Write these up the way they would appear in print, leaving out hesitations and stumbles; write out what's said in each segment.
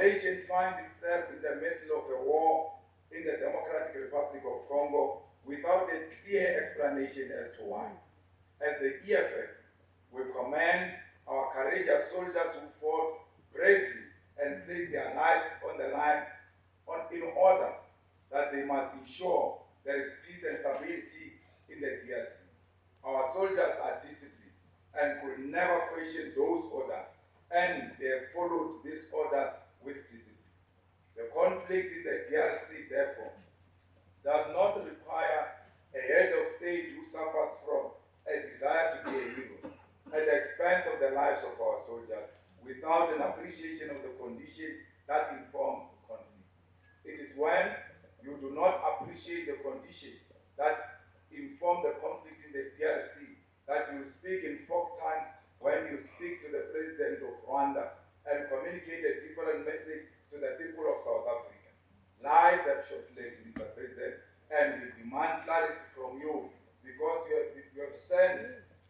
nation finds itself in the middle of a war in the Democratic Republic of Congo without a clear explanation as to why. As the EFF, we commend our courageous soldiers who fought bravely and placed their lives on the line in order that they must ensure there is peace and stability in the DRC. Our soldiers are disciplined and could never question those orders, and they have followed these orders with discipline. The conflict in the DRC, therefore, does not require a head of state who suffers from a desire to be a hero at the expense of the lives of our soldiers without an appreciation of the condition that informs the conflict. It is when you do not appreciate the condition that inform the conflict in the DRC that you speak in folk tongues when you speak to the president of Rwanda and communicate a different message to the people of South Africa. Lies have short legs, Mr. President, and we demand clarity from you because you have sent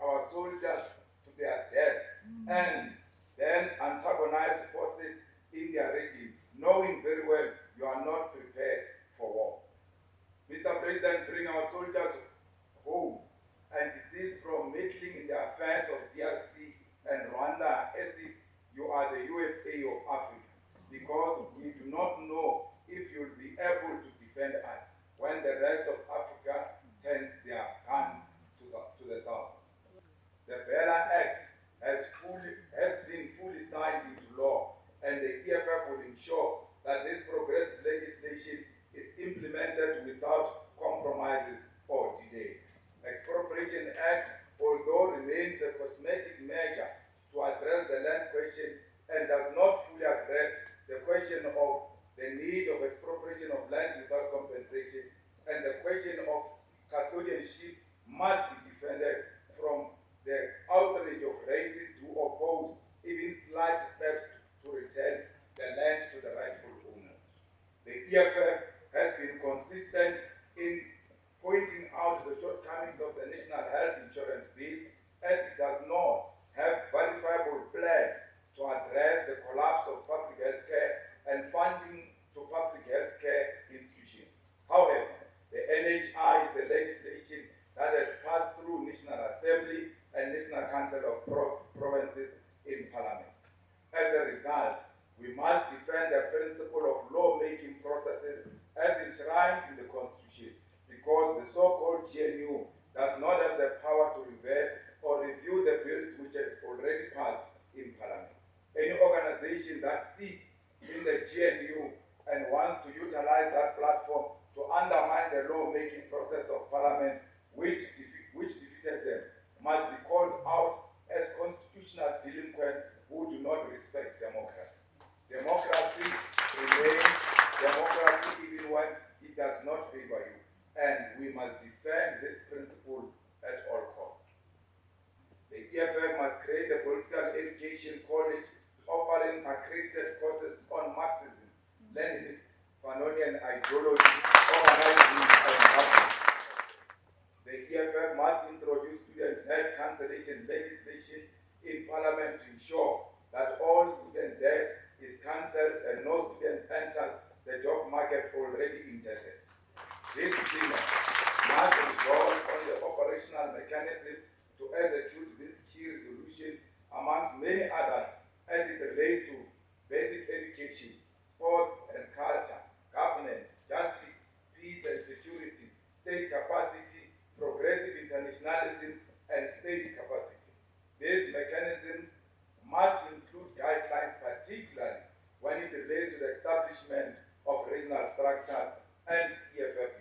our soldiers to their death and then antagonized forces in their region, knowing very well you are not prepared for war. Mr. President, bring our soldiers home and desist from meddling in the affairs of DRC and Rwanda as if you are the USA of Africa, because we do not know if you'll be able to defend us when the rest of Africa turns their guns to the south. The Bella Act has been fully signed into law, and the EFF will ensure that this progressive legislation is implemented without compromises or delay. Expropriation Act, although remains a cosmetic measure to address the land question and does not fully address the question of the need of expropriation of land without compensation and the question of custodianship, must be defended from the outrage of racists who oppose even slight steps to return the land to the rightful owners. The EFF has been consistent in pointing out the shortcomings of the National Health Insurance Bill, as it does not have verifiable plan to address the collapse of public health care and funding to public health care institutions. However, the NHI is a legislation that has passed through National Assembly and National Council of Provinces in Parliament. As a result, we must defend the principle of law-making processes as enshrined in the Constitution, because the so-called GNU does not have the power to reverse or review the bills which have already passed in Parliament. Any organization that sits in the GNU and wants to utilize that platform to undermine the law-making process of Parliament, which defeated them, must be called out as constitutional delinquents who do not respect democracy. Democracy remains democracy even when it does not favor you, and we must defend this principle at all costs. The EFF must create a political education college offering accredited courses on Marxism, Leninist, Fanonian ideology, organizing, and government. The EFF must introduce student debt cancellation legislation in Parliament to ensure that all student debt is cancelled and no student enters the job market already indebted. This plenum must resolve on the operational mechanism to execute these key resolutions, amongst many others, as it relates to basic education, sports and culture, governance, justice, peace and security, state capacity, progressive internationalism, and state capacity. This mechanism must include guidelines, particularly when it relates to the establishment of regional structures and EFF